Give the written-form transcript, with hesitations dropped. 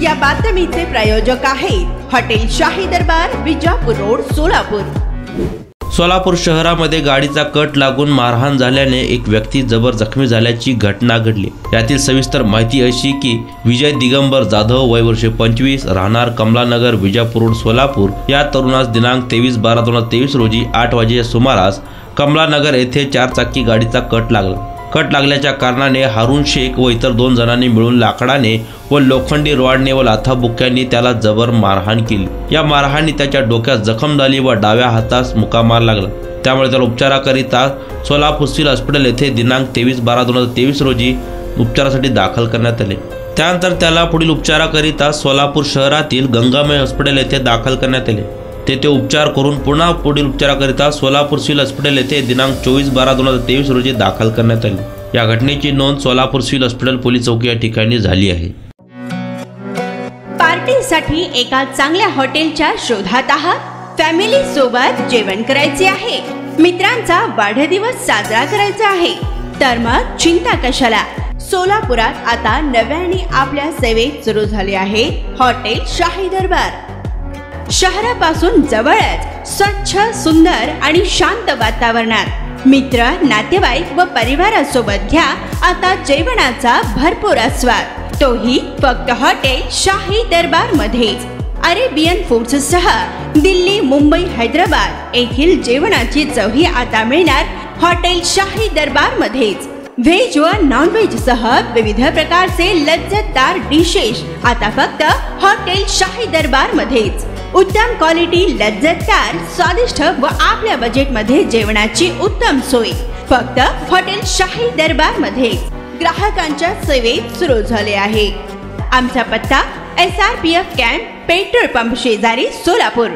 या बातमीचे प्रायोजक आहेत हॉटेल शाही दरबार, विजापूर रोड, सोलापूर। सोलापूर शहरामध्ये गाडीचा कट लागून मारहाण झाल्याने एक व्यक्ती जबर जखमी झाल्याची घटना घडली। यातील सविस्तर माहिती अशी की विजय दिगंबर जाधव, वय वर्ष 25, राहणार कमलानगर, विजापूर रोड, सोलापूर या तरुणास दिनांक 23/12/2023 रोजी 8 वाजेच्या सुमारास कमलानगर येथे 4 चाकी गाडीचा कट लागला। कट लागल्याच्या कारणाने हारून शेख व इतर 2 जणांनी मिळून लाकडाने व लोखंडी रॉडने व लाथाबुक्क्यांनी त्याला जबर मारहाण केली। या मारहाणी त्याच्या डोक्यात जखम झाली व डाव्या हातास मुक्कामार लागला। त्यामुळे त्याला उपचाराकरिता सोलापूर सिव्हिल हॉस्पिटल येथे दिनांक 23/12/2023 रोजी उपचारासाठी दाखल करण्यात आले। त्यानंतर त्याला पुढील उपचाराकरिता सोलापूर शहरातील गंगामय हॉस्पिटल येथे दाखल करण्यात आले। तेथे उपचार करून पुन्हा पुढील उपचाराकरिता सोलापूर सिव्हिल हॉस्पिटल येथे दिनांक 24/12/2023 रोजी दाखल करण्यात आले। या घटनेची नोंद सोलापूर सिव्हिल हॉस्पिटल पोलीस चौकी या ठिकाणी झाली आहे। पार्टीसाठी एका चांगल्या हॉटेलच्या शोधात आहात? फॅमिली सोबत जेवण करायचे आहे, मित्रांचा वाढदिवस साजरा करायचा आहे, तर मग चिंता कशाला। सोलापुरात आता नव्याने आपल्या सेवेत सुरू झाले आहे हॉटेल शाही दरबार। शहरापासून जवळच स्वच्छ, सुंदर आणि शांत वातावरणात मित्र, नातेवाईक व परिवारासोबत घ्या आता जेवणाचा भरपूर आस्वाद, तोही फक्त हॉटेल शाही दरबार मध्येच। अरेबियन फूड्स सह दिल्ली, मुंबई, हैदराबाद येथील जेवणाची चवही आता मिळणार हॉटेल शाही दरबार मध्येच। व्हेज व नॉन व्हेज सह विविध प्रकारचे लज्जतदार डिशेस आता फक्त हॉटेल शाही दरबार मध्येच। उत्तम क्वालिटी, लज्जतदार, स्वादिष्ट व आपल्या बजेट मध्ये जेवणाची उत्तम सोय फक्त हॉटेल शाही दरबार मध्ये ग्राहकांच्या सेवेत सुरू झाले आहे। आमचा पत्ता SRPF कॅम्प, पेट्रोल पंप शेजारी, सोलापूर।